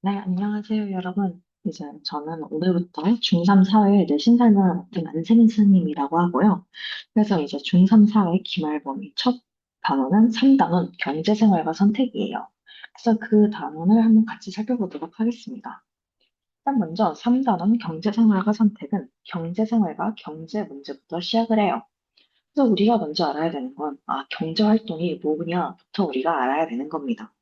네, 안녕하세요, 여러분. 이제 저는 오늘부터 중3 사회 내신 설명을 맡은 안세민 선생님이라고 하고요. 그래서 이제 중3 사회 기말범위 첫 단원은 3단원 경제생활과 선택이에요. 그래서 그 단원을 한번 같이 살펴보도록 하겠습니다. 일단 먼저 3단원 경제생활과 선택은 경제생활과 경제 문제부터 시작을 해요. 그래서 우리가 먼저 알아야 되는 건, 경제활동이 뭐냐부터 우리가 알아야 되는 겁니다.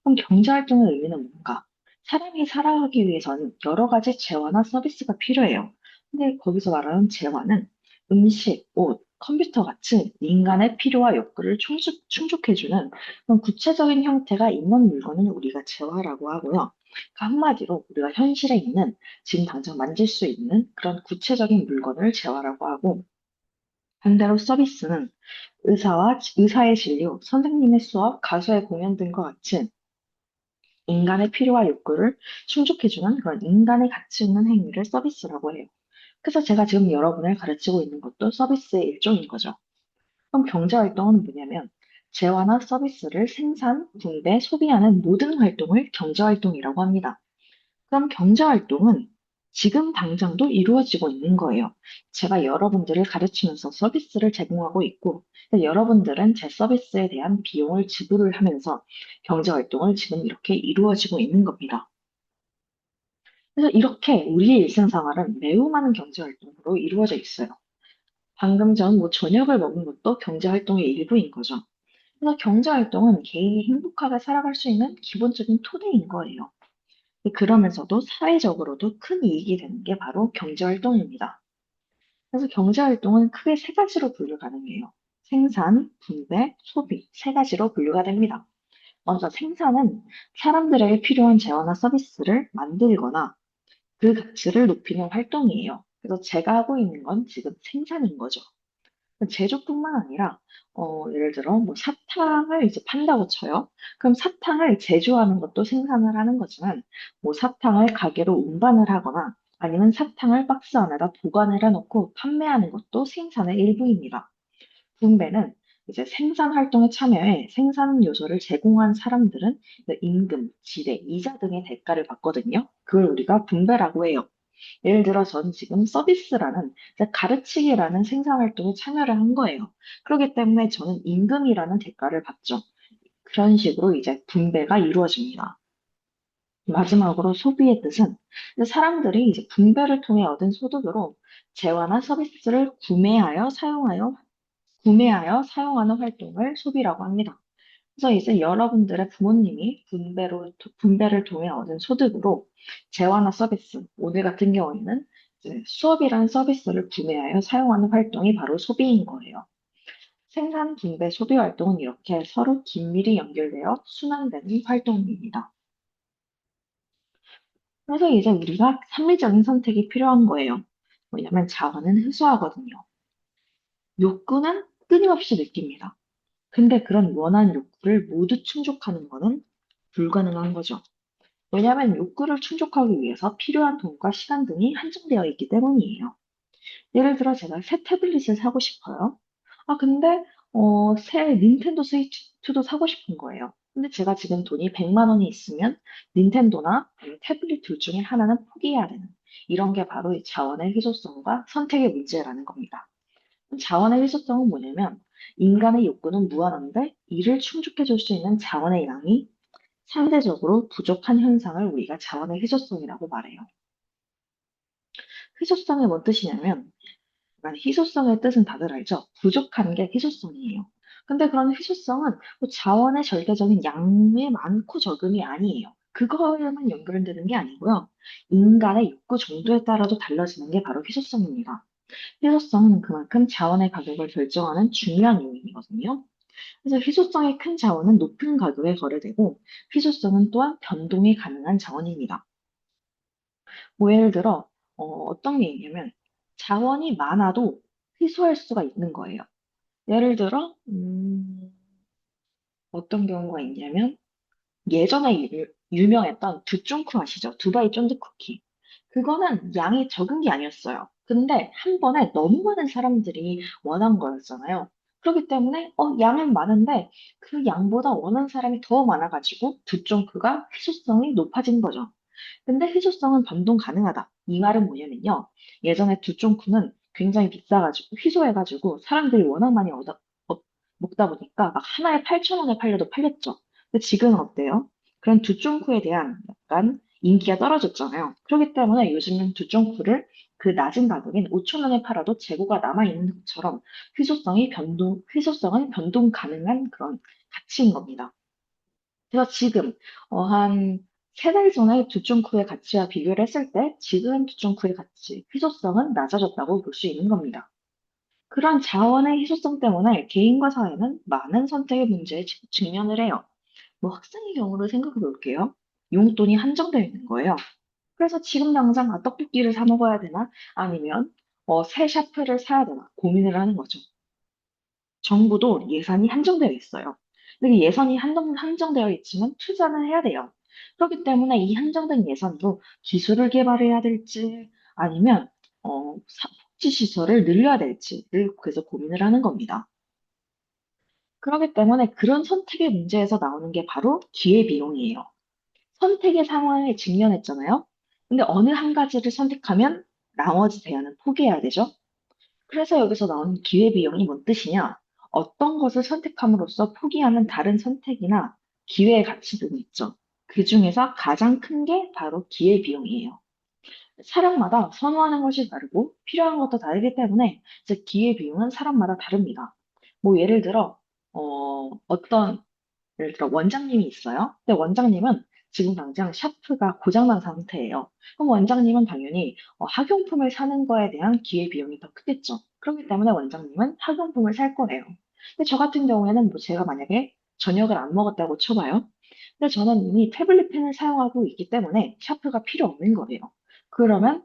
그럼 경제활동의 의미는 뭔가? 사람이 살아가기 위해서는 여러 가지 재화나 서비스가 필요해요. 근데 거기서 말하는 재화는 음식, 옷, 컴퓨터 같이 인간의 필요와 욕구를 충족해주는 그런 구체적인 형태가 있는 물건을 우리가 재화라고 하고요. 그러니까 한마디로 우리가 현실에 있는 지금 당장 만질 수 있는 그런 구체적인 물건을 재화라고 하고, 반대로 서비스는 의사의 진료, 선생님의 수업, 가수의 공연 등과 같이 인간의 필요와 욕구를 충족해주는 그런 인간의 가치 있는 행위를 서비스라고 해요. 그래서 제가 지금 여러분을 가르치고 있는 것도 서비스의 일종인 거죠. 그럼 경제활동은 뭐냐면 재화나 서비스를 생산, 분배, 소비하는 모든 활동을 경제활동이라고 합니다. 그럼 경제활동은 지금 당장도 이루어지고 있는 거예요. 제가 여러분들을 가르치면서 서비스를 제공하고 있고, 여러분들은 제 서비스에 대한 비용을 지불을 하면서 경제활동을 지금 이렇게 이루어지고 있는 겁니다. 그래서 이렇게 우리의 일상생활은 매우 많은 경제활동으로 이루어져 있어요. 방금 전 저녁을 먹은 것도 경제활동의 일부인 거죠. 그래서 경제활동은 개인이 행복하게 살아갈 수 있는 기본적인 토대인 거예요. 그러면서도 사회적으로도 큰 이익이 되는 게 바로 경제활동입니다. 그래서 경제활동은 크게 세 가지로 분류 가능해요. 생산, 분배, 소비 세 가지로 분류가 됩니다. 먼저 생산은 사람들에게 필요한 재화나 서비스를 만들거나 그 가치를 높이는 활동이에요. 그래서 제가 하고 있는 건 지금 생산인 거죠. 제조뿐만 아니라 예를 들어 뭐 사탕을 이제 판다고 쳐요. 그럼 사탕을 제조하는 것도 생산을 하는 거지만 뭐 사탕을 가게로 운반을 하거나 아니면 사탕을 박스 안에다 보관을 해놓고 판매하는 것도 생산의 일부입니다. 분배는 이제 생산 활동에 참여해 생산 요소를 제공한 사람들은 임금, 지대, 이자 등의 대가를 받거든요. 그걸 우리가 분배라고 해요. 예를 들어 전 지금 서비스라는 이제 가르치기라는 생산 활동에 참여를 한 거예요. 그렇기 때문에 저는 임금이라는 대가를 받죠. 그런 식으로 이제 분배가 이루어집니다. 마지막으로 소비의 뜻은 이제 사람들이 이제 분배를 통해 얻은 소득으로 재화나 서비스를 구매하여 사용하는 활동을 소비라고 합니다. 그래서 이제 여러분들의 부모님이 분배를 통해 얻은 소득으로 재화나 서비스, 오늘 같은 경우에는 이제 수업이라는 서비스를 구매하여 사용하는 활동이 바로 소비인 거예요. 생산, 분배, 소비 활동은 이렇게 서로 긴밀히 연결되어 순환되는 활동입니다. 그래서 이제 우리가 합리적인 선택이 필요한 거예요. 왜냐하면 자원은 희소하거든요. 욕구는 끊임없이 느낍니다. 근데 그런 원한 욕구를 모두 충족하는 것은 불가능한 거죠. 왜냐하면 욕구를 충족하기 위해서 필요한 돈과 시간 등이 한정되어 있기 때문이에요. 예를 들어 제가 새 태블릿을 사고 싶어요. 근데 새 닌텐도 스위치2도 사고 싶은 거예요. 근데 제가 지금 돈이 100만 원이 있으면 닌텐도나 아니면 태블릿 둘 중에 하나는 포기해야 되는 이런 게 바로 이 자원의 희소성과 선택의 문제라는 겁니다. 자원의 희소성은 뭐냐면 인간의 욕구는 무한한데 이를 충족해 줄 수 있는 자원의 양이 상대적으로 부족한 현상을 우리가 자원의 희소성이라고 말해요. 희소성이 뭔 뜻이냐면, 희소성의 뜻은 다들 알죠? 부족한 게 희소성이에요. 근데 그런 희소성은 뭐 자원의 절대적인 양이 많고 적음이 아니에요. 그거에만 연결되는 게 아니고요. 인간의 욕구 정도에 따라도 달라지는 게 바로 희소성입니다. 희소성은 그만큼 자원의 가격을 결정하는 중요한 요인이거든요. 그래서 희소성이 큰 자원은 높은 가격에 거래되고, 희소성은 또한 변동이 가능한 자원입니다. 뭐 예를 들어 어떤 게 있냐면 자원이 많아도 희소할 수가 있는 거예요. 예를 들어 어떤 경우가 있냐면 예전에 유명했던 두쫑쿠 아시죠? 두바이 쫀득 쿠키. 그거는 양이 적은 게 아니었어요. 근데 한 번에 너무 많은 사람들이 원한 거였잖아요. 그렇기 때문에 양은 많은데 그 양보다 원하는 사람이 더 많아가지고 두종크가 희소성이 높아진 거죠. 근데 희소성은 변동 가능하다. 이 말은 뭐냐면요. 예전에 두쫑쿠는 굉장히 비싸가지고 희소해가지고 사람들이 워낙 많이 먹다 보니까 막 하나에 8,000원에 팔려도 팔렸죠. 근데 지금은 어때요? 그런 두쫑쿠에 대한 약간 인기가 떨어졌잖아요. 그렇기 때문에 요즘은 두쫑쿠를 그 낮은 가격인 5,000원에 팔아도 재고가 남아있는 것처럼 희소성은 변동 가능한 그런 가치인 겁니다. 그래서 지금 한 3달 전에 두쫑크의 가치와 비교를 했을 때 지금 두쫑크의 가치, 희소성은 낮아졌다고 볼 수 있는 겁니다. 그런 자원의 희소성 때문에 개인과 사회는 많은 선택의 문제에 직면을 해요. 뭐 학생의 경우를 생각해 볼게요. 용돈이 한정되어 있는 거예요. 그래서 지금 당장 떡볶이를 사 먹어야 되나? 아니면 새 샤프를 사야 되나? 고민을 하는 거죠. 정부도 예산이 한정되어 있어요. 근데 그 예산이 한정되어 있지만 투자는 해야 돼요. 그렇기 때문에 이 한정된 예산으로 기술을 개발해야 될지 아니면 복지 시설을 늘려야 될지를 그래서 고민을 하는 겁니다. 그렇기 때문에 그런 선택의 문제에서 나오는 게 바로 기회비용이에요. 선택의 상황에 직면했잖아요. 근데 어느 한 가지를 선택하면 나머지 대안은 포기해야 되죠. 그래서 여기서 나오는 기회비용이 뭔 뜻이냐? 어떤 것을 선택함으로써 포기하는 다른 선택이나 기회의 가치 등이 있죠. 그 중에서 가장 큰 게 바로 기회비용이에요. 사람마다 선호하는 것이 다르고 필요한 것도 다르기 때문에 이제 기회비용은 사람마다 다릅니다. 뭐 예를 들어 원장님이 있어요. 근데 원장님은 지금 당장 샤프가 고장난 상태예요. 그럼 원장님은 당연히 학용품을 사는 거에 대한 기회비용이 더 크겠죠. 그렇기 때문에 원장님은 학용품을 살 거예요. 근데 저 같은 경우에는 뭐 제가 만약에 저녁을 안 먹었다고 쳐봐요. 근데 저는 이미 태블릿 펜을 사용하고 있기 때문에 샤프가 필요 없는 거예요. 그러면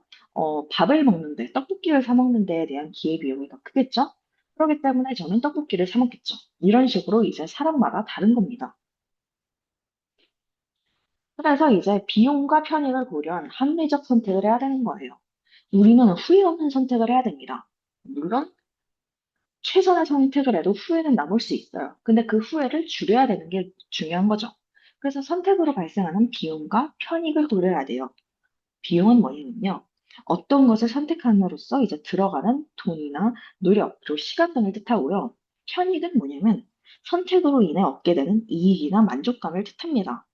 밥을 먹는데, 떡볶이를 사 먹는 데에 대한 기회비용이 더 크겠죠? 그렇기 때문에 저는 떡볶이를 사 먹겠죠. 이런 식으로 이제 사람마다 다른 겁니다. 그래서 이제 비용과 편익을 고려한 합리적 선택을 해야 되는 거예요. 우리는 후회 없는 선택을 해야 됩니다. 물론 최선의 선택을 해도 후회는 남을 수 있어요. 근데 그 후회를 줄여야 되는 게 중요한 거죠. 그래서 선택으로 발생하는 비용과 편익을 고려해야 돼요. 비용은 뭐냐면요. 어떤 것을 선택함으로써 이제 들어가는 돈이나 노력, 그리고 시간 등을 뜻하고요. 편익은 뭐냐면 선택으로 인해 얻게 되는 이익이나 만족감을 뜻합니다.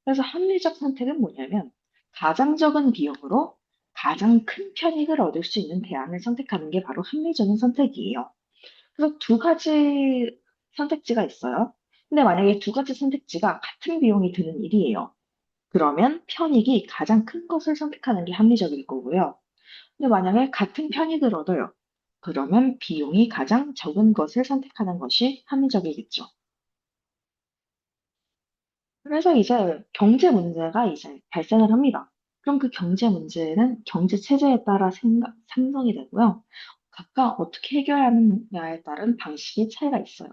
그래서 합리적 선택은 뭐냐면 가장 적은 비용으로 가장 큰 편익을 얻을 수 있는 대안을 선택하는 게 바로 합리적인 선택이에요. 그래서 두 가지 선택지가 있어요. 근데 만약에 두 가지 선택지가 같은 비용이 드는 일이에요. 그러면 편익이 가장 큰 것을 선택하는 게 합리적일 거고요. 근데 만약에 같은 편익을 얻어요. 그러면 비용이 가장 적은 것을 선택하는 것이 합리적이겠죠. 그래서 이제 경제 문제가 이제 발생을 합니다. 그럼 그 경제 문제는 경제 체제에 따라 상정이 되고요. 각각 어떻게 해결하느냐에 따른 방식이 차이가 있어요.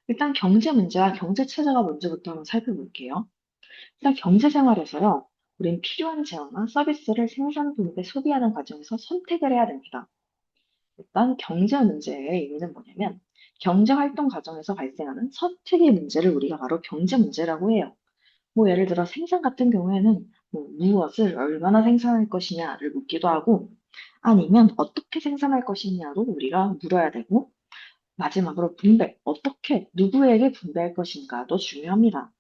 일단 경제 문제와 경제 체제가 먼저부터 한번 살펴볼게요. 일단 경제 생활에서요. 우린 필요한 재화나 서비스를 생산 분배 소비하는 과정에서 선택을 해야 됩니다. 일단 경제 문제의 의미는 뭐냐면 경제 활동 과정에서 발생하는 선택의 문제를 우리가 바로 경제 문제라고 해요. 뭐 예를 들어 생산 같은 경우에는 뭐 무엇을 얼마나 생산할 것이냐를 묻기도 하고 아니면 어떻게 생산할 것이냐로 우리가 물어야 되고 마지막으로 분배, 어떻게 누구에게 분배할 것인가도 중요합니다.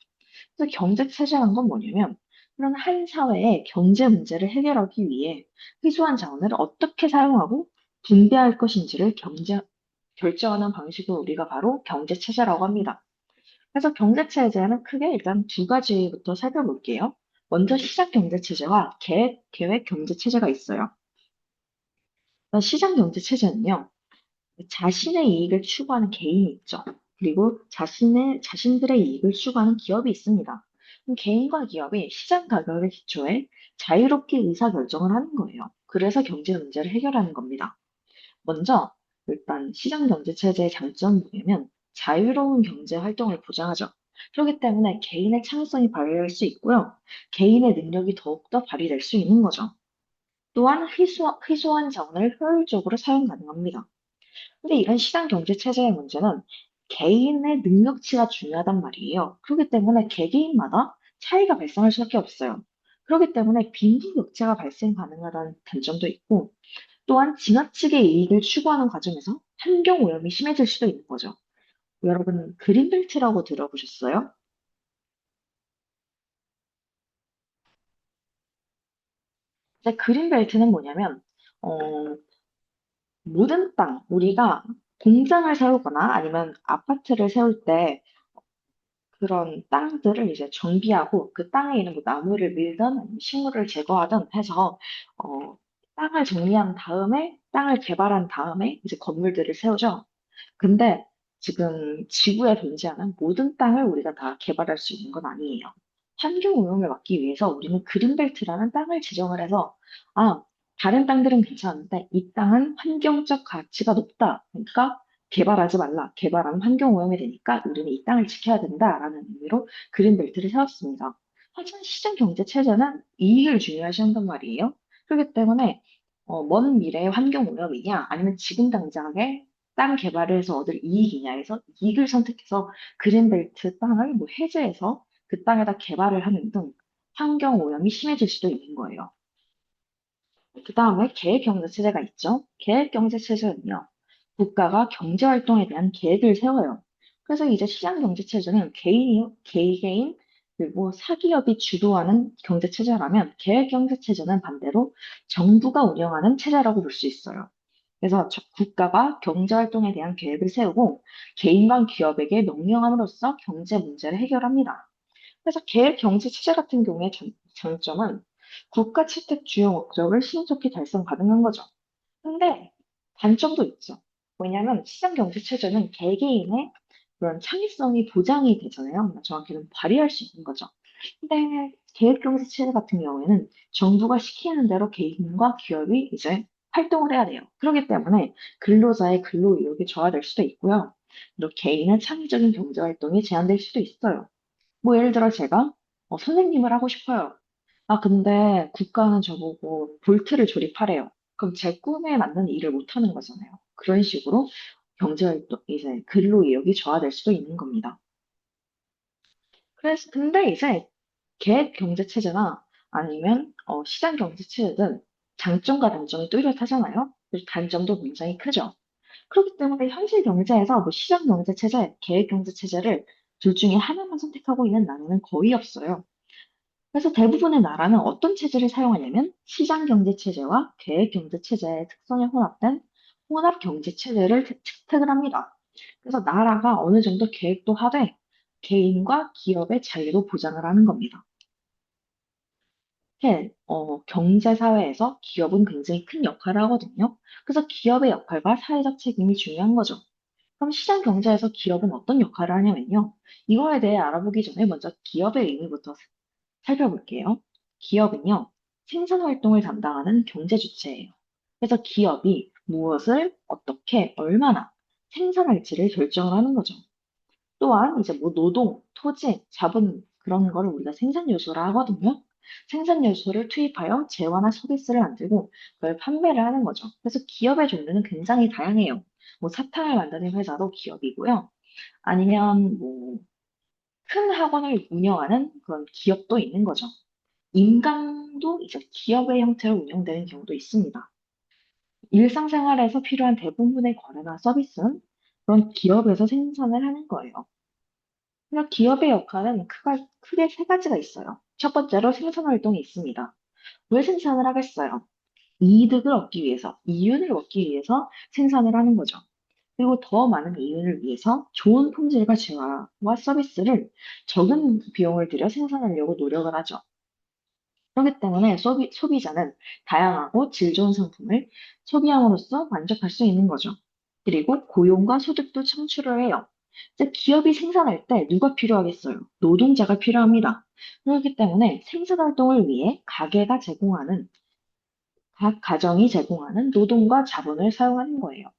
그래서 경제 체제란 건 뭐냐면 그런 한 사회의 경제 문제를 해결하기 위해 희소한 자원을 어떻게 사용하고 분배할 것인지를 결정하는 방식을 우리가 바로 경제 체제라고 합니다. 그래서 경제 체제는 크게 일단 두 가지부터 살펴볼게요. 먼저 시장 경제 체제와 계획 경제 체제가 있어요. 시장 경제 체제는요, 자신의 이익을 추구하는 개인이 있죠. 그리고 자신들의 이익을 추구하는 기업이 있습니다. 그럼 개인과 기업이 시장 가격에 기초해 자유롭게 의사결정을 하는 거예요. 그래서 경제 문제를 해결하는 겁니다. 먼저, 일단 시장 경제 체제의 장점은 뭐냐면 자유로운 경제 활동을 보장하죠. 그렇기 때문에 개인의 창의성이 발휘할 수 있고요. 개인의 능력이 더욱더 발휘될 수 있는 거죠. 또한 희소한 자원을 효율적으로 사용 가능합니다. 근데 이런 시장 경제 체제의 문제는 개인의 능력치가 중요하단 말이에요. 그렇기 때문에 개개인마다 차이가 발생할 수밖에 없어요. 그렇기 때문에 빈부격차가 발생 가능하다는 단점도 있고, 또한 지나치게 이익을 추구하는 과정에서 환경 오염이 심해질 수도 있는 거죠. 여러분, 그린벨트라고 들어보셨어요? 근데 그린벨트는 뭐냐면, 어, 모든 땅, 우리가 공장을 세우거나 아니면 아파트를 세울 때 그런 땅들을 이제 정비하고 그 땅에 있는 뭐 나무를 밀든 아니면 식물을 제거하든 해서 땅을 정리한 다음에 땅을 개발한 다음에 이제 건물들을 세우죠. 근데 지금 지구에 존재하는 모든 땅을 우리가 다 개발할 수 있는 건 아니에요. 환경 오염을 막기 위해서 우리는 그린벨트라는 땅을 지정을 해서 아, 다른 땅들은 괜찮은데 이 땅은 환경적 가치가 높다. 그러니까 개발하지 말라. 개발하면 환경 오염이 되니까 우리는 이 땅을 지켜야 된다라는 의미로 그린벨트를 세웠습니다. 하지만 시장 경제 체제는 이익을 중요시한단 말이에요. 그렇기 때문에 먼 미래의 환경 오염이냐 아니면 지금 당장의 땅 개발을 해서 얻을 이익이냐 해서 이익을 선택해서 그린벨트 땅을 뭐 해제해서 그 땅에다 개발을 하는 등 환경 오염이 심해질 수도 있는 거예요. 그 다음에 계획경제체제가 있죠. 계획경제체제는요, 국가가 경제활동에 대한 계획을 세워요. 그래서 이제 시장경제체제는 개개인, 그리고 사기업이 주도하는 경제체제라면 계획경제체제는 반대로 정부가 운영하는 체제라고 볼 수 있어요. 그래서 국가가 경제활동에 대한 계획을 세우고 개인과 기업에게 명령함으로써 경제 문제를 해결합니다. 그래서 계획 경제 체제 같은 경우에 장점은 국가 채택 주요 목적을 신속히 달성 가능한 거죠. 근데 단점도 있죠. 왜냐하면 시장 경제 체제는 개개인의 그런 창의성이 보장이 되잖아요. 정확히는 발휘할 수 있는 거죠. 근데 계획 경제 체제 같은 경우에는 정부가 시키는 대로 개인과 기업이 이제 활동을 해야 돼요. 그렇기 때문에 근로자의 근로 의욕이 저하될 수도 있고요. 또 개인의 창의적인 경제 활동이 제한될 수도 있어요. 뭐 예를 들어 제가 선생님을 하고 싶어요. 아, 근데 국가는 저보고 볼트를 조립하래요. 그럼 제 꿈에 맞는 일을 못 하는 거잖아요. 그런 식으로 경제활동, 이제 근로이욕이 저하될 수도 있는 겁니다. 그래서, 근데 이제 계획 경제 체제나 아니면 시장 경제 체제든 장점과 단점이 뚜렷하잖아요. 그래서 단점도 굉장히 크죠. 그렇기 때문에 현실 경제에서 뭐 시장 경제 체제, 계획 경제 체제를 둘 중에 하나만 선택하고 있는 나라는 거의 없어요. 그래서 대부분의 나라는 어떤 체제를 사용하냐면 시장 경제 체제와 계획 경제 체제의 특성이 혼합된 혼합 경제 체제를 채택을 합니다. 그래서 나라가 어느 정도 계획도 하되 개인과 기업의 자유도 보장을 하는 겁니다. 경제 사회에서 기업은 굉장히 큰 역할을 하거든요. 그래서 기업의 역할과 사회적 책임이 중요한 거죠. 그럼 시장 경제에서 기업은 어떤 역할을 하냐면요. 이거에 대해 알아보기 전에 먼저 기업의 의미부터 살펴볼게요. 기업은요, 생산 활동을 담당하는 경제 주체예요. 그래서 기업이 무엇을 어떻게 얼마나 생산할지를 결정을 하는 거죠. 또한 이제 뭐 노동, 토지, 자본 그런 거를 우리가 생산 요소라 하거든요. 생산 요소를 투입하여 재화나 서비스를 만들고 그걸 판매를 하는 거죠. 그래서 기업의 종류는 굉장히 다양해요. 뭐 사탕을 만드는 회사도 기업이고요. 아니면 뭐 큰 학원을 운영하는 그런 기업도 있는 거죠. 인강도 이제 기업의 형태로 운영되는 경우도 있습니다. 일상생활에서 필요한 대부분의 거래나 서비스는 그런 기업에서 생산을 하는 거예요. 그냥 기업의 역할은 크게 세 가지가 있어요. 첫 번째로 생산 활동이 있습니다. 왜 생산을 하겠어요? 이득을 얻기 위해서, 이윤을 얻기 위해서 생산을 하는 거죠. 그리고 더 많은 이윤을 위해서 좋은 품질과 재화와 서비스를 적은 비용을 들여 생산하려고 노력을 하죠. 그렇기 때문에 소비자는 다양하고 질 좋은 상품을 소비함으로써 만족할 수 있는 거죠. 그리고 고용과 소득도 창출을 해요. 이제 기업이 생산할 때 누가 필요하겠어요? 노동자가 필요합니다. 그렇기 때문에 생산 활동을 위해 각 가정이 제공하는 노동과 자본을 사용하는 거예요.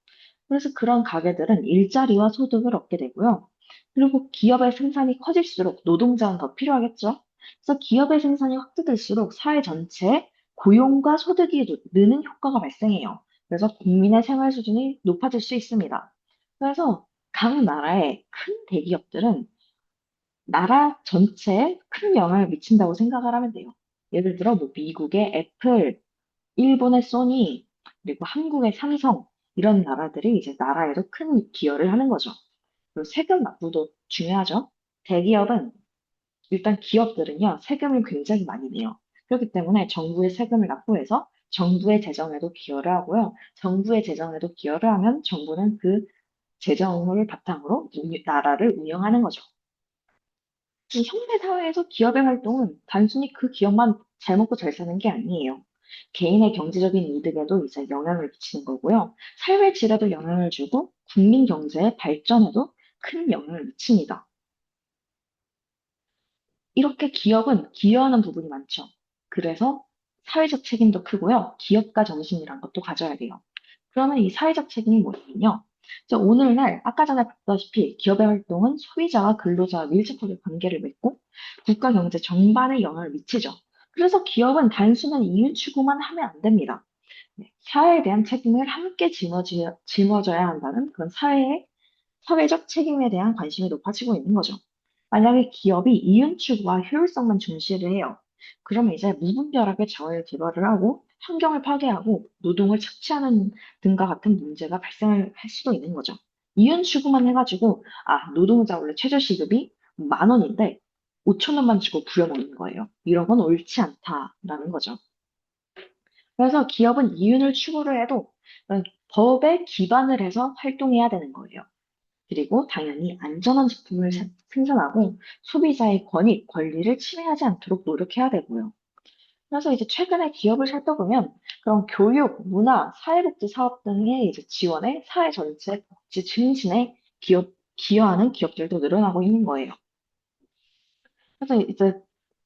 그래서 그런 가게들은 일자리와 소득을 얻게 되고요. 그리고 기업의 생산이 커질수록 노동자는 더 필요하겠죠. 그래서 기업의 생산이 확대될수록 사회 전체에 고용과 소득이 느는 효과가 발생해요. 그래서 국민의 생활 수준이 높아질 수 있습니다. 그래서 각 나라의 큰 대기업들은 나라 전체에 큰 영향을 미친다고 생각을 하면 돼요. 예를 들어 뭐 미국의 애플, 일본의 소니, 그리고 한국의 삼성 이런 나라들이 이제 나라에도 큰 기여를 하는 거죠. 그리고 세금 납부도 중요하죠. 대기업은 일단 기업들은요, 세금을 굉장히 많이 내요. 그렇기 때문에 정부의 세금을 납부해서 정부의 재정에도 기여를 하고요. 정부의 재정에도 기여를 하면 정부는 그 재정을 바탕으로 나라를 운영하는 거죠. 이 현대 사회에서 기업의 활동은 단순히 그 기업만 잘 먹고 잘 사는 게 아니에요. 개인의 경제적인 이득에도 이제 영향을 미치는 거고요. 삶의 질에도 영향을 주고 국민 경제의 발전에도 큰 영향을 미칩니다. 이렇게 기업은 기여하는 부분이 많죠. 그래서 사회적 책임도 크고요. 기업가 정신이란 것도 가져야 돼요. 그러면 이 사회적 책임이 뭐냐면요. 이제 오늘날 아까 전에 봤다시피 기업의 활동은 소비자와 근로자와 밀접하게 관계를 맺고 국가 경제 전반에 영향을 미치죠. 그래서 기업은 단순한 이윤 추구만 하면 안 됩니다. 네, 사회에 대한 책임을 함께 짊어져야 한다는 그런 사회적 책임에 대한 관심이 높아지고 있는 거죠. 만약에 기업이 이윤 추구와 효율성만 중시를 해요. 그러면 이제 무분별하게 자원을 개발을 하고 환경을 파괴하고 노동을 착취하는 등과 같은 문제가 발생할 수도 있는 거죠. 이윤 추구만 해가지고 노동자 원래 최저시급이 10,000원인데 5,000원만 주고 부려먹는 거예요. 이런 건 옳지 않다라는 거죠. 그래서 기업은 이윤을 추구를 해도 법에 기반을 해서 활동해야 되는 거예요. 그리고 당연히 안전한 제품을 생산하고 소비자의 권리를 침해하지 않도록 노력해야 되고요. 그래서 이제 최근에 기업을 살펴보면 그런 교육, 문화, 사회복지 사업 등의 이제 지원에 사회 전체 복지 증진에 기여하는 기업들도 늘어나고 있는 거예요. 그래서 이제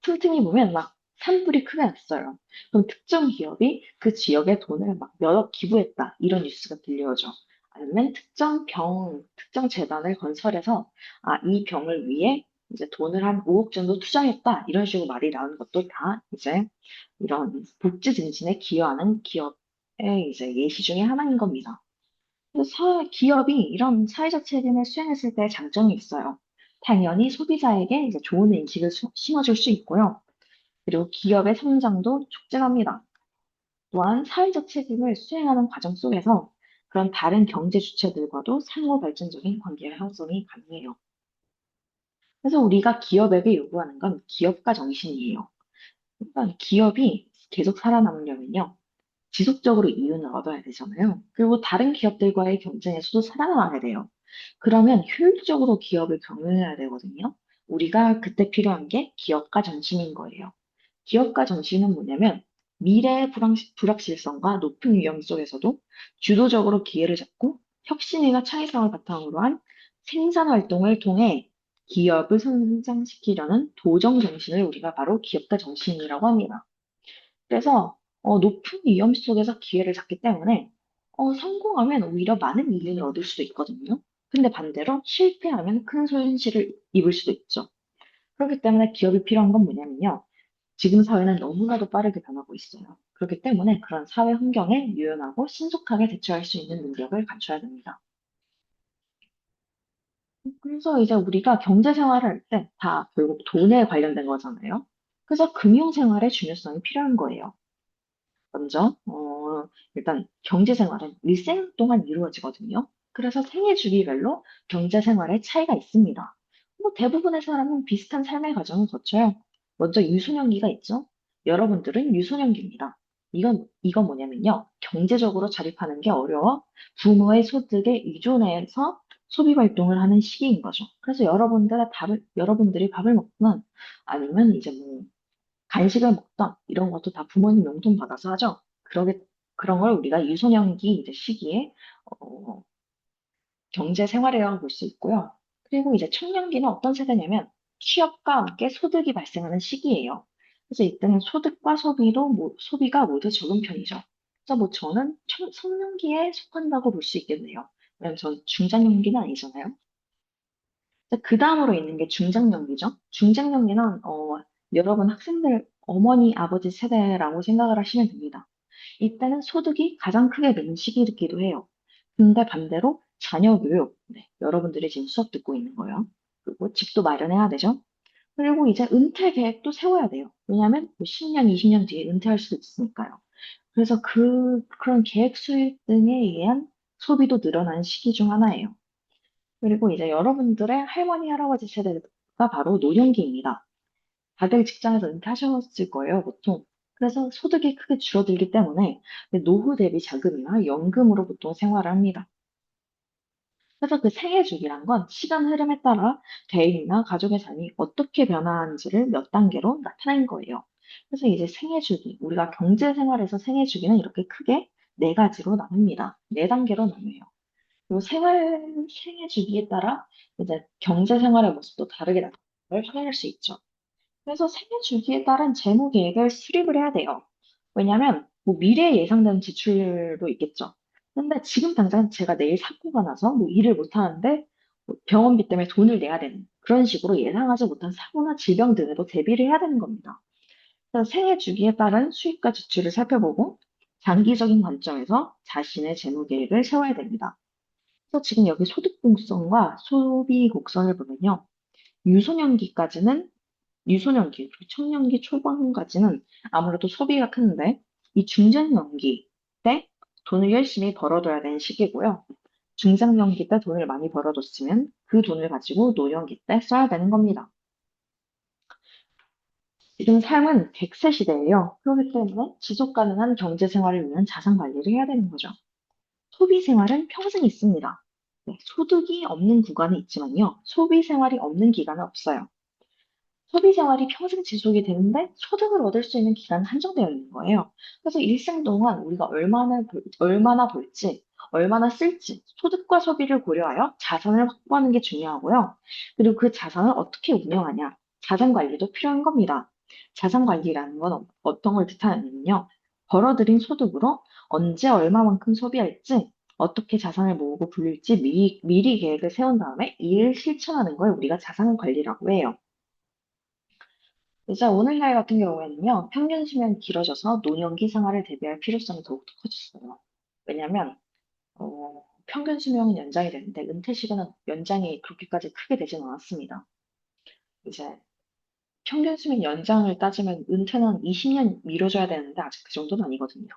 틈틈이 보면 막 산불이 크게 났어요. 그럼 특정 기업이 그 지역에 돈을 막 몇억 기부했다. 이런 뉴스가 들려오죠. 아니면 특정 재단을 건설해서 이 병을 위해 이제 돈을 한 5억 정도 투자했다. 이런 식으로 말이 나오는 것도 다 이제 이런 복지 증진에 기여하는 기업의 이제 예시 중에 하나인 겁니다. 그래서 기업이 이런 사회적 책임을 수행했을 때 장점이 있어요. 당연히 소비자에게 이제 좋은 인식을 심어줄 수 있고요. 그리고 기업의 성장도 촉진합니다. 또한 사회적 책임을 수행하는 과정 속에서 그런 다른 경제 주체들과도 상호 발전적인 관계 형성이 가능해요. 그래서 우리가 기업에게 요구하는 건 기업가 정신이에요. 그러니까 기업이 계속 살아남으려면요. 지속적으로 이윤을 얻어야 되잖아요. 그리고 다른 기업들과의 경쟁에서도 살아남아야 돼요. 그러면 효율적으로 기업을 경영해야 되거든요. 우리가 그때 필요한 게 기업가 정신인 거예요. 기업가 정신은 뭐냐면 미래의 불확실성과 높은 위험 속에서도 주도적으로 기회를 잡고 혁신이나 창의성을 바탕으로 한 생산 활동을 통해 기업을 성장시키려는 도정 정신을 우리가 바로 기업가 정신이라고 합니다. 그래서 높은 위험 속에서 기회를 잡기 때문에 성공하면 오히려 많은 이윤을 얻을 수도 있거든요. 근데 반대로 실패하면 큰 손실을 입을 수도 있죠. 그렇기 때문에 기업이 필요한 건 뭐냐면요. 지금 사회는 너무나도 빠르게 변하고 있어요. 그렇기 때문에 그런 사회 환경에 유연하고 신속하게 대처할 수 있는 능력을 갖춰야 됩니다. 그래서 이제 우리가 경제 생활을 할 때 다 결국 돈에 관련된 거잖아요. 그래서 금융 생활의 중요성이 필요한 거예요. 먼저, 일단 경제 생활은 일생 동안 이루어지거든요. 그래서 생애 주기별로 경제 생활에 차이가 있습니다. 뭐 대부분의 사람은 비슷한 삶의 과정을 거쳐요. 먼저 유소년기가 있죠. 여러분들은 유소년기입니다. 이건 뭐냐면요. 경제적으로 자립하는 게 어려워 부모의 소득에 의존해서 소비 활동을 하는 시기인 거죠. 그래서 여러분들이 밥을 먹든 아니면 이제 뭐 간식을 먹던 이런 것도 다 부모님 용돈 받아서 하죠. 그런 걸 우리가 유소년기 이제 시기에 어, 경제 생활이라고 볼 수 있고요. 그리고 이제 청년기는 어떤 세대냐면 취업과 함께 소득이 발생하는 시기예요. 그래서 이때는 소득과 소비가 모두 적은 편이죠. 그래서 뭐 저는 청년기에 속한다고 볼 수 있겠네요. 왜냐면 전 중장년기는 아니잖아요. 그 다음으로 있는 게 중장년기죠. 중장년기는 여러분 학생들 어머니 아버지 세대라고 생각을 하시면 됩니다. 이때는 소득이 가장 크게 는 시기이기도 해요. 근데 반대로 자녀 교육, 네, 여러분들이 지금 수업 듣고 있는 거예요. 그리고 집도 마련해야 되죠. 그리고 이제 은퇴 계획도 세워야 돼요. 왜냐하면 뭐 10년, 20년 뒤에 은퇴할 수도 있으니까요. 그래서 그런 계획 수입 등에 의한 소비도 늘어나는 시기 중 하나예요. 그리고 이제 여러분들의 할머니, 할아버지 세대가 바로 노년기입니다. 다들 직장에서 은퇴하셨을 거예요, 보통. 그래서 소득이 크게 줄어들기 때문에 노후 대비 자금이나 연금으로 보통 생활을 합니다. 그래서 그 생애 주기란 건 시간 흐름에 따라 개인이나 가족의 삶이 어떻게 변화하는지를 몇 단계로 나타낸 거예요. 그래서 이제 생애 주기, 우리가 경제 생활에서 생애 주기는 이렇게 크게 네 가지로 나눕니다. 네 단계로 나뉘어요. 그리고 생애 주기에 따라 이제 경제 생활의 모습도 다르게 나타나는 걸 확인할 수 있죠. 그래서 생애 주기에 따른 재무 계획을 수립을 해야 돼요. 왜냐하면 뭐 미래에 예상되는 지출도 있겠죠. 근데 지금 당장 제가 내일 사고가 나서 뭐 일을 못 하는데 뭐 병원비 때문에 돈을 내야 되는 그런 식으로 예상하지 못한 사고나 질병 등에도 대비를 해야 되는 겁니다. 그래서 생애 주기에 따른 수입과 지출을 살펴보고 장기적인 관점에서 자신의 재무 계획을 세워야 됩니다. 그래서 지금 여기 소득 곡선과 소비 곡선을 보면요. 유소년기까지는 유소년기, 그리고 청년기 초반까지는 아무래도 소비가 크는데 이 중장년기 때 돈을 열심히 벌어둬야 되는 시기고요. 중장년기 때 돈을 많이 벌어뒀으면 그 돈을 가지고 노년기 때 써야 되는 겁니다. 지금 삶은 100세 시대예요. 그렇기 때문에 지속 가능한 경제 생활을 위한 자산 관리를 해야 되는 거죠. 소비 생활은 평생 있습니다. 네, 소득이 없는 구간이 있지만요. 소비 생활이 없는 기간은 없어요. 소비 생활이 평생 지속이 되는데 소득을 얻을 수 있는 기간은 한정되어 있는 거예요. 그래서 일생 동안 우리가 얼마나 벌지, 얼마나 쓸지, 소득과 소비를 고려하여 자산을 확보하는 게 중요하고요. 그리고 그 자산을 어떻게 운영하냐, 자산 관리도 필요한 겁니다. 자산 관리라는 건 어떤 걸 뜻하냐면요. 벌어들인 소득으로 언제 얼마만큼 소비할지, 어떻게 자산을 모으고 불릴지 미리 계획을 세운 다음에 이를 실천하는 걸 우리가 자산 관리라고 해요. 이제 오늘날 같은 경우에는요, 평균 수명이 길어져서 노년기 생활을 대비할 필요성이 더욱더 커졌어요. 왜냐하면, 평균 수명은 연장이 되는데, 은퇴 시간은 연장이 그렇게까지 크게 되진 않았습니다. 이제, 평균 수명 연장을 따지면 은퇴는 20년 미뤄져야 되는데, 아직 그 정도는 아니거든요.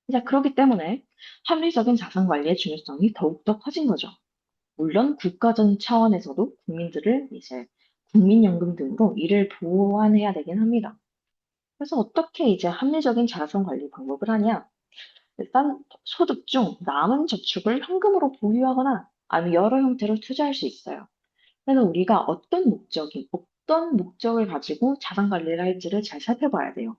이제 그렇기 때문에 합리적인 자산 관리의 중요성이 더욱더 커진 거죠. 물론 국가전 차원에서도 국민들을 이제 국민연금 등으로 이를 보완해야 되긴 합니다. 그래서 어떻게 이제 합리적인 자산 관리 방법을 하냐? 일단 소득 중 남은 저축을 현금으로 보유하거나 아니면 여러 형태로 투자할 수 있어요. 그래서 우리가 어떤 목적을 가지고 자산 관리를 할지를 잘 살펴봐야 돼요.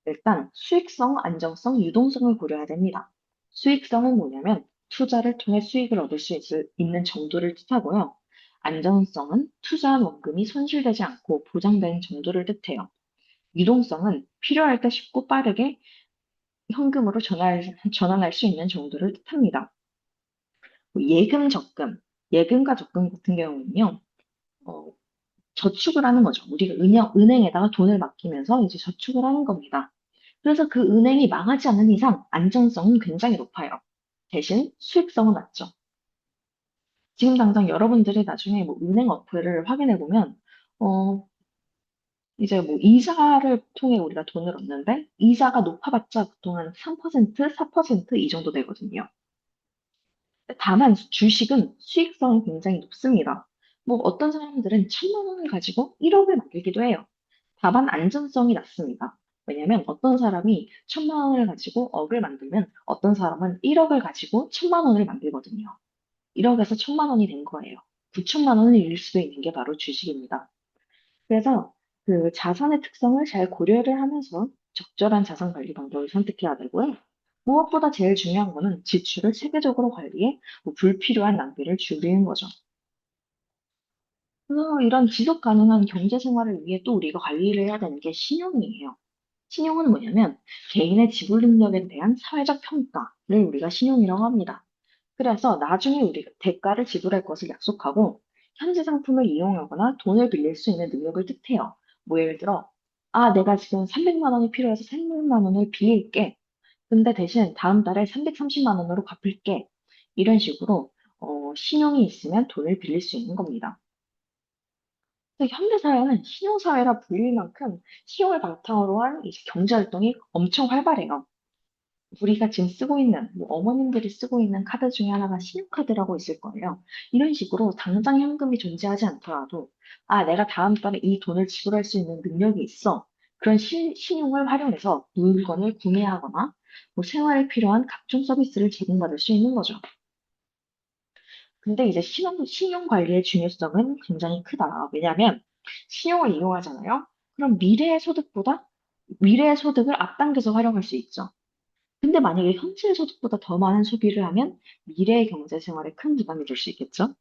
일단 수익성, 안정성, 유동성을 고려해야 됩니다. 수익성은 뭐냐면 투자를 통해 수익을 얻을 수 있는 정도를 뜻하고요. 안정성은 투자한 원금이 손실되지 않고 보장되는 정도를 뜻해요. 유동성은 필요할 때 쉽고 빠르게 현금으로 전환할 수 있는 정도를 뜻합니다. 뭐 예금, 적금, 예금과 적금 같은 경우는요, 어, 저축을 하는 거죠. 우리가 은행에다가 돈을 맡기면서 이제 저축을 하는 겁니다. 그래서 그 은행이 망하지 않는 이상 안정성은 굉장히 높아요. 대신 수익성은 낮죠. 지금 당장 여러분들이 나중에 뭐 은행 어플을 확인해 보면, 어, 이제 뭐 이자를 통해 우리가 돈을 얻는데 이자가 높아봤자 보통 한 3%, 4%이 정도 되거든요. 다만 주식은 수익성이 굉장히 높습니다. 뭐 어떤 사람들은 1,000만 원을 가지고 1억을 만들기도 해요. 다만 안전성이 낮습니다. 왜냐면 어떤 사람이 1,000만 원을 가지고 억을 만들면 어떤 사람은 1억을 가지고 1,000만 원을 만들거든요. 1억에서 1,000만 원이 된 거예요. 9천만 원을 잃을 수도 있는 게 바로 주식입니다. 그래서 그 자산의 특성을 잘 고려를 하면서 적절한 자산 관리 방법을 선택해야 되고요. 무엇보다 제일 중요한 거는 지출을 체계적으로 관리해 뭐 불필요한 낭비를 줄이는 거죠. 그래서 이런 지속 가능한 경제 생활을 위해 또 우리가 관리를 해야 되는 게 신용이에요. 신용은 뭐냐면 개인의 지불 능력에 대한 사회적 평가를 우리가 신용이라고 합니다. 그래서 나중에 우리가 대가를 지불할 것을 약속하고 현재 상품을 이용하거나 돈을 빌릴 수 있는 능력을 뜻해요. 뭐 예를 들어 아, 내가 지금 300만 원이 필요해서 300만 원을 빌릴게. 근데 대신 다음 달에 330만 원으로 갚을게. 이런 식으로 신용이 있으면 돈을 빌릴 수 있는 겁니다. 근데 현대사회는 신용사회라 불릴 만큼 신용을 바탕으로 한 이제 경제활동이 엄청 활발해요. 우리가 지금 쓰고 있는, 뭐 어머님들이 쓰고 있는 카드 중에 하나가 신용카드라고 있을 거예요. 이런 식으로 당장 현금이 존재하지 않더라도, 아, 내가 다음 달에 이 돈을 지불할 수 있는 능력이 있어. 그런 신용을 활용해서 물건을 구매하거나, 뭐 생활에 필요한 각종 서비스를 제공받을 수 있는 거죠. 근데 이제 신용 관리의 중요성은 굉장히 크다. 왜냐하면 신용을 이용하잖아요. 그럼 미래의 소득을 앞당겨서 활용할 수 있죠. 근데 만약에 현재의 소득보다 더 많은 소비를 하면 미래의 경제 생활에 큰 부담이 될 수 있겠죠?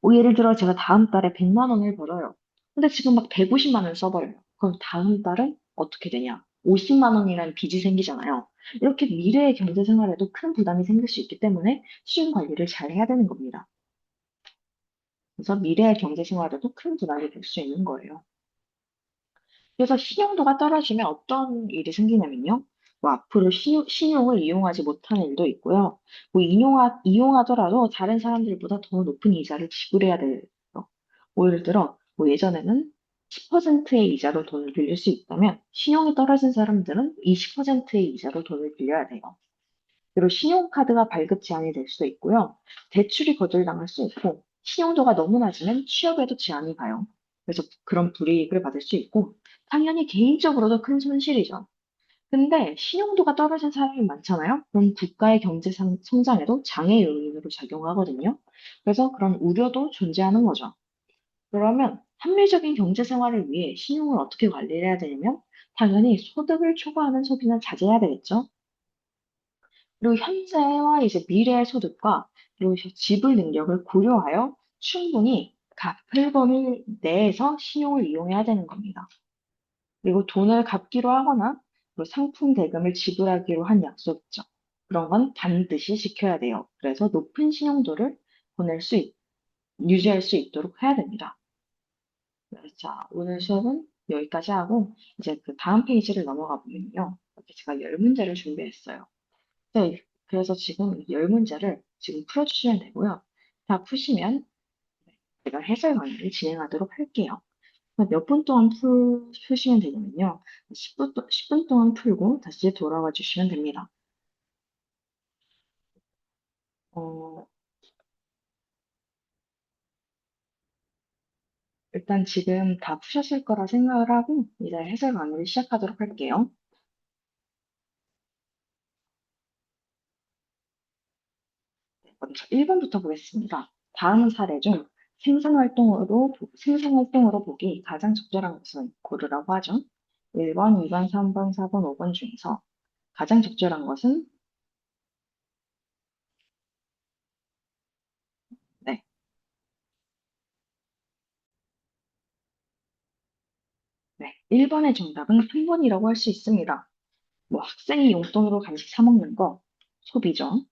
뭐 예를 들어 제가 다음 달에 100만 원을 벌어요. 근데 지금 막 150만 원 써버려요. 그럼 다음 달은 어떻게 되냐? 50만 원이라는 빚이 생기잖아요. 이렇게 미래의 경제 생활에도 큰 부담이 생길 수 있기 때문에 신용 관리를 잘 해야 되는 겁니다. 그래서 미래의 경제 생활에도 큰 부담이 될 수 있는 거예요. 그래서 신용도가 떨어지면 어떤 일이 생기냐면요. 뭐 앞으로 신용을 이용하지 못하는 일도 있고요. 뭐 이용하더라도 다른 사람들보다 더 높은 이자를 지불해야 돼요. 뭐 예를 들어, 뭐 예전에는 10%의 이자로 돈을 빌릴 수 있다면, 신용이 떨어진 사람들은 20%의 이자로 돈을 빌려야 돼요. 그리고 신용카드가 발급 제한이 될 수도 있고요. 대출이 거절당할 수 있고, 신용도가 너무 낮으면 취업에도 제한이 가요. 그래서 그런 불이익을 받을 수 있고, 당연히 개인적으로도 큰 손실이죠. 근데 신용도가 떨어진 사람이 많잖아요? 그럼 국가의 경제 성장에도 장애 요인으로 작용하거든요. 그래서 그런 우려도 존재하는 거죠. 그러면 합리적인 경제 생활을 위해 신용을 어떻게 관리를 해야 되냐면, 당연히 소득을 초과하는 소비는 자제해야 되겠죠. 그리고 현재와 이제 미래의 소득과 그리고 지불 능력을 고려하여 충분히 갚을 범위 내에서 신용을 이용해야 되는 겁니다. 그리고 돈을 갚기로 하거나 뭐 상품 대금을 지불하기로 한 약속 있죠. 그런 건 반드시 지켜야 돼요. 그래서 높은 신용도를 유지할 수 있도록 해야 됩니다. 자, 오늘 수업은 여기까지 하고 이제 그 다음 페이지를 넘어가 보면요. 이렇게 제가 열 문제를 준비했어요. 네, 그래서 지금 열 문제를 지금 풀어주시면 되고요. 다 푸시면 제가 해설 강의를 진행하도록 할게요. 몇 분 동안 푸시면 되냐면요. 10분 동안 풀고 다시 돌아와 주시면 됩니다. 어, 일단 지금 다 푸셨을 거라 생각을 하고 이제 해설 강의를 시작하도록 할게요. 먼저 1번부터 보겠습니다. 다음 사례 중 생산활동으로 보기 가장 적절한 것은 고르라고 하죠. 1번, 2번, 3번, 4번, 5번 중에서 가장 적절한 것은 네, 네. 1번의 정답은 3번이라고 할 수 있습니다. 뭐 학생이 용돈으로 간식 사 먹는 거 소비죠.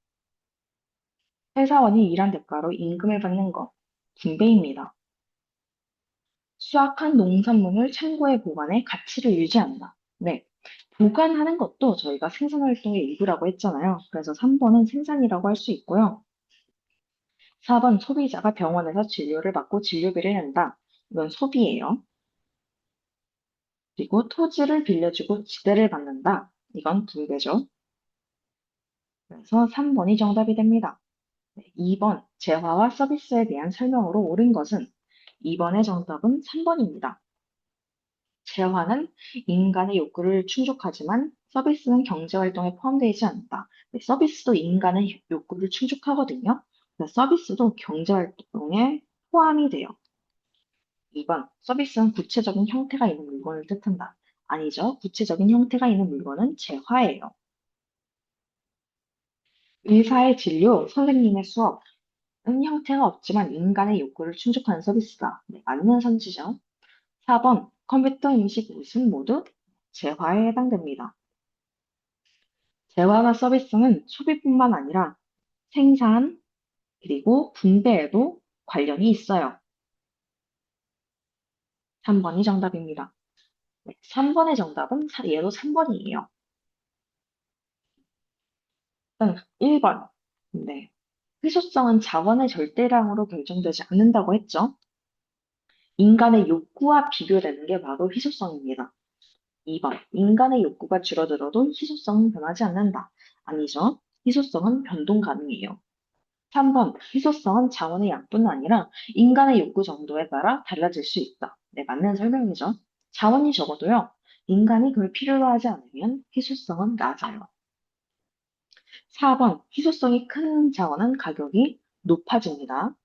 회사원이 일한 대가로 임금을 받는 거 분배입니다. 수확한 농산물을 창고에 보관해 가치를 유지한다. 네. 보관하는 것도 저희가 생산활동의 일부라고 했잖아요. 그래서 3번은 생산이라고 할 수 있고요. 4번 소비자가 병원에서 진료를 받고 진료비를 낸다. 이건 소비예요. 그리고 토지를 빌려주고 지대를 받는다. 이건 분배죠. 그래서 3번이 정답이 됩니다. 네, 2번 재화와 서비스에 대한 설명으로 옳은 것은 2번의 정답은 3번입니다. 재화는 인간의 욕구를 충족하지만 서비스는 경제활동에 포함되지 않는다. 네, 서비스도 인간의 욕구를 충족하거든요. 그래서 서비스도 경제활동에 포함이 돼요. 2번, 서비스는 구체적인 형태가 있는 물건을 뜻한다. 아니죠. 구체적인 형태가 있는 물건은 재화예요. 의사의 진료, 선생님의 수업은 형태가 없지만 인간의 욕구를 충족하는 서비스다. 네, 맞는 선지죠. 4번, 컴퓨터, 음식, 웃음 모두 재화에 해당됩니다. 재화와 서비스는 소비뿐만 아니라 생산, 그리고 분배에도 관련이 있어요. 3번이 정답입니다. 네, 3번의 정답은 얘도 3번이에요. 1번. 네. 희소성은 자원의 절대량으로 결정되지 않는다고 했죠. 인간의 욕구와 비교되는 게 바로 희소성입니다. 2번. 인간의 욕구가 줄어들어도 희소성은 변하지 않는다. 아니죠. 희소성은 변동 가능해요. 3번. 희소성은 자원의 양뿐 아니라 인간의 욕구 정도에 따라 달라질 수 있다. 네, 맞는 설명이죠. 자원이 적어도요. 인간이 그걸 필요로 하지 않으면 희소성은 낮아요. 4번. 희소성이 큰 자원은 가격이 높아집니다.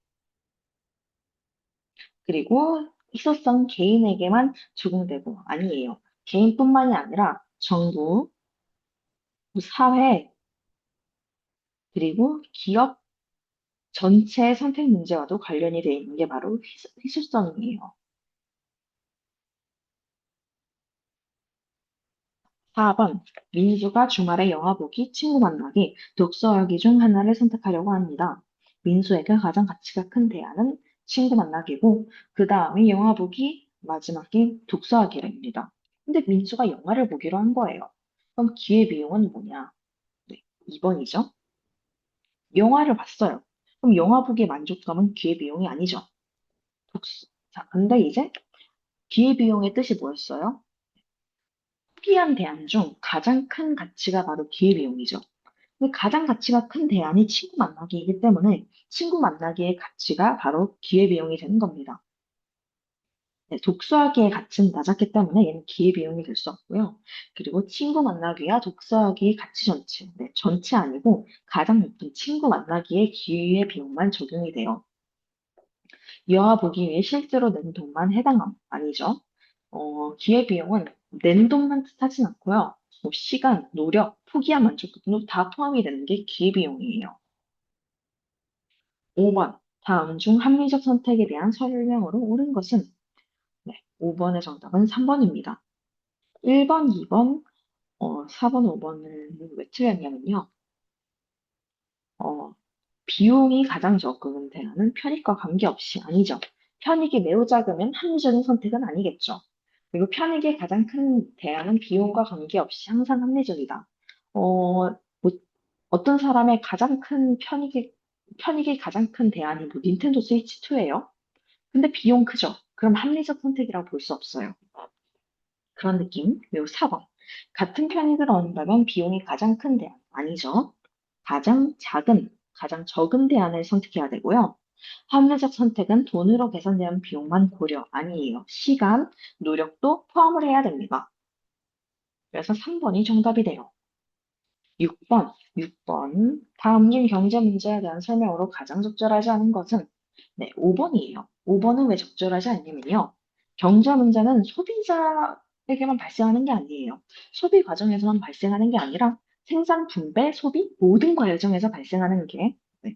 그리고 희소성 개인에게만 적용되고 아니에요. 개인뿐만이 아니라 정부, 사회, 그리고 기업 전체의 선택 문제와도 관련이 되어 있는 게 바로 희소성이에요. 4번. 민수가 주말에 영화 보기, 친구 만나기, 독서하기 중 하나를 선택하려고 합니다. 민수에게 가장 가치가 큰 대안은 친구 만나기고, 그 다음에 영화 보기, 마지막이 독서하기입니다. 근데 민수가 영화를 보기로 한 거예요. 그럼 기회비용은 뭐냐? 네, 2번이죠. 영화를 봤어요. 그럼 영화 보기의 만족감은 기회비용이 아니죠. 자, 근데 이제 기회비용의 뜻이 뭐였어요? 포기한 대안 중 가장 큰 가치가 바로 기회비용이죠. 근데 가장 가치가 큰 대안이 친구 만나기이기 때문에 친구 만나기의 가치가 바로 기회비용이 되는 겁니다. 네, 독서하기의 가치는 낮았기 때문에 얘는 기회비용이 될 수 없고요. 그리고 친구 만나기와 독서하기의 가치 전체, 네, 전체 아니고 가장 높은 친구 만나기의 기회비용만 적용이 돼요. 영화 보기 위해 실제로 낸 돈만 아니죠. 기회비용은 낸 돈만 뜻하진 않고요. 뭐 시간, 노력, 포기한 만족도도 다 포함이 되는 게 기회비용이에요. 5번. 다음 중 합리적 선택에 대한 설명으로 옳은 것은? 네, 5번의 정답은 3번입니다. 1번, 2번, 4번, 5번은 왜 틀렸냐면요. 어, 비용이 가장 적은 대안은 편익과 관계없이 아니죠. 편익이 매우 작으면 합리적인 선택은 아니겠죠. 그리고 편익이 가장 큰 대안은 비용과 관계없이 항상 합리적이다. 뭐, 어떤 사람의 가장 큰 편익이 가장 큰 대안이 뭐 닌텐도 스위치 2예요. 근데 비용 크죠. 그럼 합리적 선택이라고 볼 수 없어요. 그런 느낌. 그리고 4번. 같은 편익을 얻는다면 비용이 가장 큰 대안 아니죠. 가장 적은 대안을 선택해야 되고요. 합리적 선택은 돈으로 계산되는 비용만 고려 아니에요. 시간, 노력도 포함을 해야 됩니다. 그래서 3번이 정답이 돼요. 6번. 다음 중 경제 문제에 대한 설명으로 가장 적절하지 않은 것은? 네, 5번이에요. 5번은 왜 적절하지 않냐면요. 경제 문제는 소비자에게만 발생하는 게 아니에요. 소비 과정에서만 발생하는 게 아니라 생산, 분배, 소비 모든 과정에서 발생하는 게 네,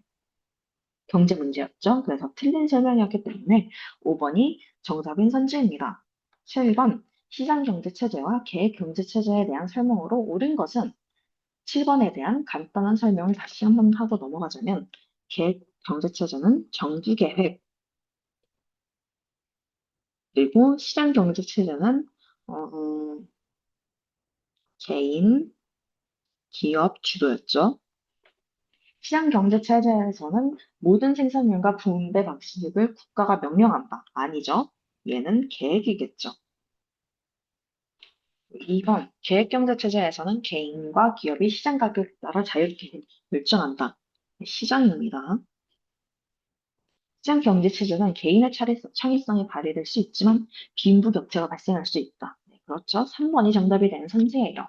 경제 문제였죠. 그래서 틀린 설명이었기 때문에 5번이 정답인 선지입니다. 7번. 시장 경제 체제와 계획 경제 체제에 대한 설명으로 옳은 것은? 7번에 대한 간단한 설명을 다시 한번 하고 넘어가자면, 계획 경제체제는 정부 계획, 그리고 시장 경제체제는 개인, 기업 주도였죠. 시장 경제체제에서는 모든 생산량과 분배 방식을 국가가 명령한다. 아니죠. 얘는 계획이겠죠. 2번, 계획경제체제에서는 개인과 기업이 시장 가격에 따라 자유롭게 결정한다. 시장입니다. 시장 경제 체제는 개인의 창의성이 발휘될 수 있지만 빈부격차가 발생할 수 있다. 네, 그렇죠. 3번이 정답이 되는 선지예요.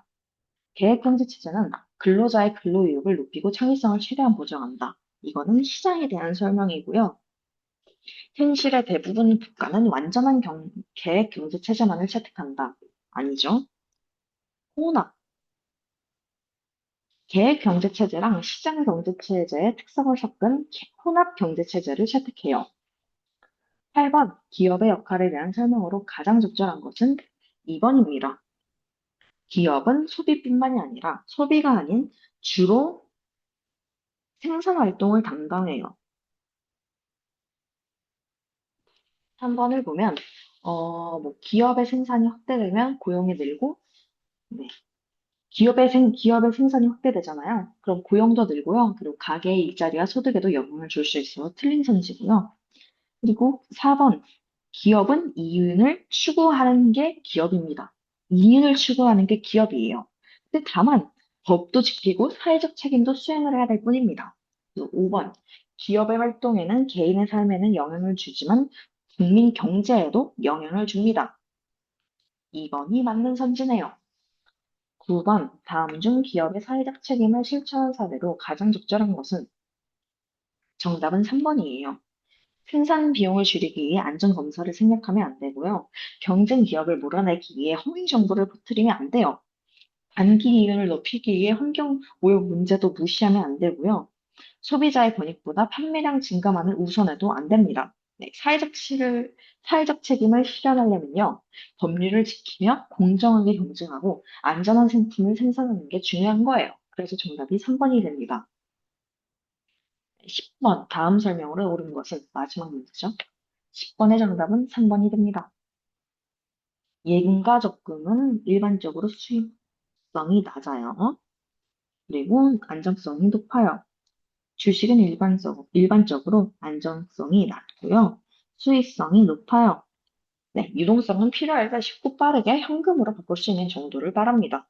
계획 경제 체제는 근로자의 근로의욕을 높이고 창의성을 최대한 보장한다. 이거는 시장에 대한 설명이고요. 현실의 대부분 국가는 완전한 계획 경제 체제만을 채택한다. 아니죠. 혼합. 계획 경제 체제랑 시장 경제 체제의 특성을 섞은 혼합 경제 체제를 채택해요. 8번, 기업의 역할에 대한 설명으로 가장 적절한 것은 2번입니다. 기업은 소비뿐만이 아니라 소비가 아닌 주로 생산 활동을 담당해요. 3번을 보면 뭐, 기업의 생산이 확대되면 고용이 늘고, 네. 기업의 생산이 확대되잖아요. 그럼 고용도 늘고요. 그리고 가계의 일자리와 소득에도 영향을 줄 수 있어서 틀린 선지고요. 그리고 4번, 기업은 이윤을 추구하는 게 기업입니다. 이윤을 추구하는 게 기업이에요. 근데 다만, 법도 지키고 사회적 책임도 수행을 해야 될 뿐입니다. 그리고 5번, 기업의 활동에는 개인의 삶에는 영향을 주지만 국민 경제에도 영향을 줍니다. 2번이 맞는 선지네요. 9번, 다음 중 기업의 사회적 책임을 실천한 사례로 가장 적절한 것은 정답은 3번이에요. 생산 비용을 줄이기 위해 안전검사를 생략하면 안 되고요. 경쟁 기업을 몰아내기 위해 허위 정보를 퍼뜨리면 안 돼요. 단기 이윤을 높이기 위해 환경 오염 문제도 무시하면 안 되고요. 소비자의 권익보다 판매량 증가만을 우선해도 안 됩니다. 네, 사회적 책임을 실현하려면요. 법률을 지키며 공정하게 경쟁하고 안전한 상품을 생산하는 게 중요한 거예요. 그래서 정답이 3번이 됩니다. 10번, 다음 설명으로 옳은 것은 마지막 문제죠. 10번의 정답은 3번이 됩니다. 예금과 적금은 일반적으로 수익성이 낮아요. 그리고 안정성이 높아요. 주식은 일반적으로 안정성이 낮고요. 수익성이 높아요. 네, 유동성은 필요할 때 쉽고 빠르게 현금으로 바꿀 수 있는 정도를 말합니다.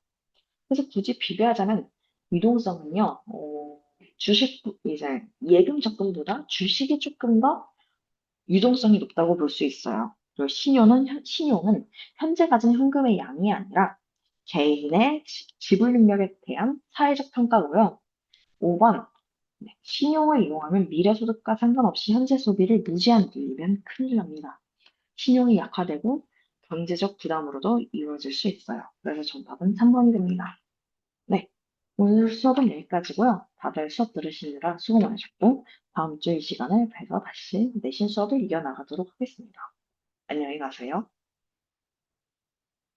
그래서 굳이 비교하자면 유동성은요, 예금 적금보다 주식이 조금 더 유동성이 높다고 볼 수 있어요. 그리고 신용은 현재 가진 현금의 양이 아니라 개인의 지불 능력에 대한 사회적 평가고요. 5번, 신용을 이용하면 미래 소득과 상관없이 현재 소비를 무제한 늘리면 큰일 납니다. 신용이 약화되고 경제적 부담으로도 이루어질 수 있어요. 그래서 정답은 3번이 됩니다. 네. 오늘 수업은 여기까지고요. 다들 수업 들으시느라 수고 많으셨고, 다음 주 이 시간을 뵈서 다시 내신 수업을 이어나가도록 하겠습니다. 안녕히 가세요.